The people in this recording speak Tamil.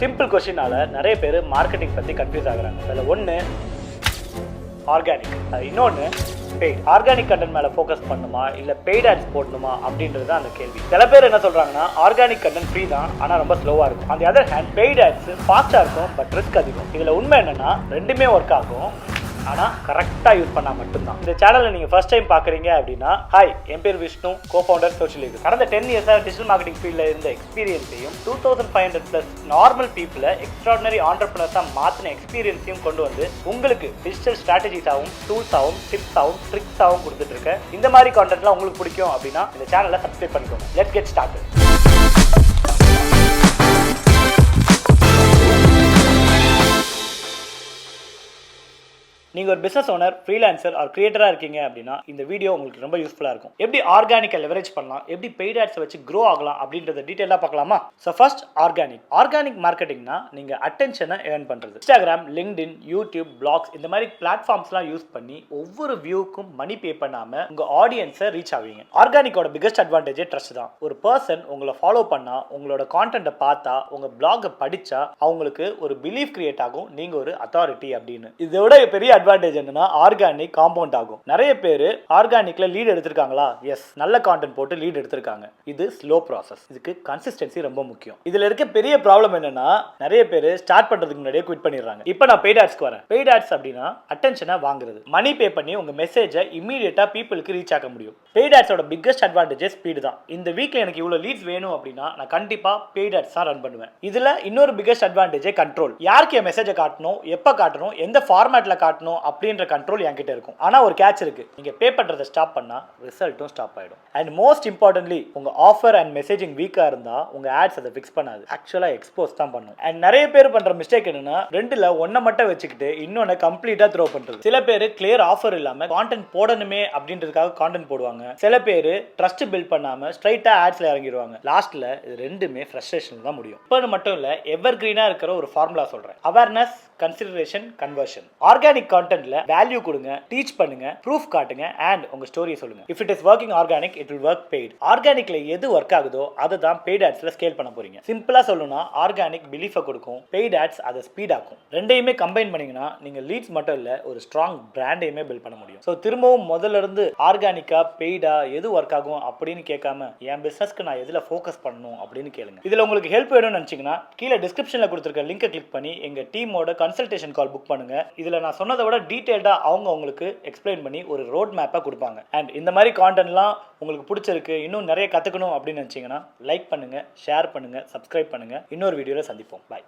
சிம்பிள் கொஸ்டினால நிறைய பேர் மார்க்கெட்டிங் பற்றி கன்ஃபியூஸ் ஆகுறாங்க. அதில் ஒன்று ஆர்கானிக், இன்னொன்று பெய்ட். ஆர்கானிக் கண்டென்ட் மேலே ஃபோக்கஸ் பண்ணுமா இல்லை பெய்ட் ஆட்ஸ் போடணுமா அப்படின்றது தான் அந்த கேள்வி. சில பேர் என்ன சொல்கிறாங்கன்னா ஆர்கானிக் கண்டென்ட் ஃப்ரீ தான், ஆனால் ரொம்ப ஸ்லோவாக இருக்கும். அந்த அதர் ஹேண்ட் பெய்ட் ஆட்ஸ் ஃபாஸ்ட்டாக இருக்கும், பட் ரிஸ்க் அதிகம். இதில் உண்மை என்னென்னா ரெண்டுமே ஒர்க் ஆகும், ஆனால் கரெக்டாக யூஸ் பண்ணால் மட்டும்தான். இந்த சேனலில் நீங்கள் ஃபர்ஸ்ட் டைம் பார்க்குறீங்க அப்படின்னா, ஹாய், என் பேர் விஷ்ணு, கோ-ஃபவுண்டர் சோஷியல் லீக். கடந்த 10 இயர்ஸாக டிஜிட்டல் மார்க்கெட்டிங் ஃபீல்டில் இருந்த எக்ஸ்பீரியன்ஸையும் 2500+ நார்மல் பீப்புளை எக்ஸ்ட்ராடினரி ஆண்டர்பிரினர்ஸாக மாற்றின எக்ஸ்பீரியன்ஸையும் கொண்டு வந்து உங்களுக்கு டிஜிட்டல் ஸ்ட்ராட்டஜிஸாகவும் டூல்ஸாகவும் டிப்ஸாகவும் ட்ரிக்ஸாகவும் கொடுத்துட்டு இருக்கேன். இந்த மாதிரி கான்டென்ட்லாம் உங்களுக்கு பிடிக்கும் அப்படின்னா இந்த சேனலை சப்ஸ்கிரைப் பண்ணிக்கோங்க. Let's get started. நீங்கள் ஒரு பிஸ்னஸ் ஓனர், ஃப்ரீலான்சர் ஆர் கிரியேட்டராக இருக்கீங்க அப்படின்னா இந்த வீடியோ உங்களுக்கு ரொம்ப யூஸ்ஃபுல்லாக இருக்கும். எப்படி ஆர்கானிக்கை லெவரேஜ் பண்ணலாம், எப்படி பெய்ட் ஆட்ஸை வச்சு க்ரோ ஆகலாம் அப்படின்றத டீட்டெயிலாக பார்க்கலாமா? ஸோ ஃபர்ஸ்ட் ஆர்கானிக் மார்க்கெட்டிங்னா நீங்கள் அட்டென்ஷனை ஏர்ன் பண்ணுறது. இன்ஸ்டாகிராம், லிங்க்டின், யூடியூப், பிளாக்ஸ் இந்த மாதிரி பிளாட்ஃபார்ம்ஸ்லாம் யூஸ் பண்ணி ஒவ்வொரு வியூக்கும் மணி பே பண்ணாமல் உங்கள் ஆடியன்ஸை ரீச் ஆவீங்க. ஆர்கானிக்கோட பிகஸ்ட் அட்வான்டேஜே ட்ரஸ்ட் தான். ஒரு பர்சன் உங்களை ஃபாலோ பண்ணால், உங்களோட கான்டென்ட்டை பார்த்தா, உங்கள் பிளாகை படித்தா அவங்களுக்கு ஒரு பிலீஃப் கிரியேட் ஆகும், நீங்கள் ஒரு அத்தாரிட்டி அப்படின்னு. இதோட பெரிய அட்வான்டேஜ் என்னன்னா ஆர்கானிக் காம்பவுண்ட் ஆகும். நிறைய பேர் ஆர்கானிக்ல லீட் எடுத்திருக்காங்களா? எஸ், நல்ல கான்டென்ட் போட்டு லீட் எடுத்திருக்காங்க. இது ஸ்லோ ப்ராசஸ், இதுக்கு கன்சிஸ்டன்சி ரொம்ப முக்கியம். இதுல இருக்க பெரிய ப்ராப்ளம் என்னன்னா நிறைய பேர் ஸ்டார்ட் பண்றதுக்கு முன்னாடியே குவிட் பண்ணிடுறாங்க. இப்போ நான் பெய்ட் ஆட்ஸ்க்கு வரேன். பெய்ட் ஆட்ஸ் அப்படின்னா அட்டென்ஷனை வாங்குறது. மணி பே பண்ணி உங்க மெசேஜை இமீடியட்டா பீப்புளுக்கு ரீச் ஆக முடியும். பெய்ட் ஆட்ஸோட பிக்கஸ்ட் அட்வான்டேஜ் ஸ்பீடு தான். இந்த வீக்ல எனக்கு இவ்வளவு லீட்ஸ் வேணும் அப்படின்னா நான் கண்டிப்பா பெய்ட் ஆட்ஸ் தான் ரன் பண்ணுவேன். இதுல இன்னொரு பிக்கஸ்ட் அட்வான்டேஜ் கண்ட்ரோல். யாருக்கு என் மெசேஜை காட்டணும், எப்ப காட்டணும், எந்த ஃபார்மேட்ல காட்டணும் அப்படின்ற கண்ட்ரோல் என்கிட்ட இருக்கும். ஆனா ஒரு கேட்ச் இருக்கு. நீங்க பே பண்றதை ஸ்டாப் பண்ணா ரிசல்ட்டும் ஸ்டாப் ஆயிடும். அண்ட் மோஸ்ட் இம்பார்ட்டன்ட்லி உங்க ஆஃபர் அண்ட் மெசேஜிங் வீக்கா இருந்தா உங்க ஆட்ஸ் அதை ஃபிக்ஸ் பண்ணாது, ஆக்சுவலா எக்ஸ்போஸ் தான் பண்ணும். அண்ட் நிறைய பேர் பண்ற மிஸ்டேக் என்னன்னா ரெண்டுல ஒன்ன மட்டும் வச்சுக்கிட்டு இன்னொன்னு கம்ப்ளீட்டா த்ரோ பண்றது. சில பேர் கிளியர் ஆஃபர் இல்லாம கான்டென்ட் போடணுமே அப்படின்றதுக்காக கான்டென்ட் போடுவாங்க. சில பேர் ட்ரஸ்ட் பில்ட் பண்ணாம ஸ்ட்ரைட்டா ஆட்ஸ்ல இறங்கிடுவாங்க. லாஸ்ட்ல இது ரெண்டுமே ஃப்ரஸ்ட்ரேஷன் தான் முடியும். இப்போ மட்டும் இல்ல, எவர் கிரீனா இருக்கிற ஒரு ஃபார்முலா சொல்றேன். Awareness, consideration, conversion. ஆர்கானிக் கான்டென்ட்ல வேல்யூ கொடுங்க, டீச் பண்ணுங்க, ப்ரூஃப் காட்டுங்க, அண்ட் உங்க ஸ்டோரியை சொல்லுங்க. If it is working organic, it will work paid. ஆர்கானிக்ல எது ஒர்க் ஆகுதோ அதை தான் பெய்ட் ஆட்ஸ்ல ஸ்கேல் பண்ண போறீங்க. சிம்பிளா சொல்லணும்னா ஆர்கானிக் பிலீஃபை கொடுக்கும், பெய்ட் ஆட்ஸ் அதை ஸ்பீட் ஆக்கும். ரெண்டையுமே கம்பைன் பண்ணீங்கன்னா நீங்க லீட்ஸ் மட்டும் இல்ல ஒரு ஸ்ட்ராங் பிராண்டையுமே பில்ட் பண்ண முடியும். ஸோ திரும்பவும் முதல்ல இருந்து ஆர்கானிக்கா பெய்டா எது ஒர்க் ஆகும் அப்படின்னு கேட்காம என் பிசினஸ்க்கு நான் எதுல ஃபோக்கஸ் பண்ணணும் அப்படின்னு கேளுங்க. இதுல உங்களுக்கு ஹெல்ப் வேணும்னு நினைச்சீங்கன்னா கீழே டிஸ்கிரிப்ஷன்ல கொடுத்திருக்க லிங்கை கிளிக் பண்ணி எங்க டீமோட கன்சல்டேஷன் கால் புக் பண்ணுங்க. இதுல நான் சொன்னதை விட டீடைல்டா அவங்க உங்களுக்கு எக்ஸ்பிளைன் பண்ணி ஒரு ரோட் மேப்பா கொடுப்பாங்க. அண்ட் இந்த மாதிரி கான்டென்ட்லாம் உங்களுக்கு பிடிச்சிருக்கு, இன்னும் நிறைய கத்துக்கணும் அப்படின்னு நினைச்சீங்கன்னா லைக் பண்ணுங்க, ஷேர் பண்ணுங்க, சப்ஸ்கிரைப் பண்ணுங்க. இன்னொரு வீடியோல சந்திப்போம். பை.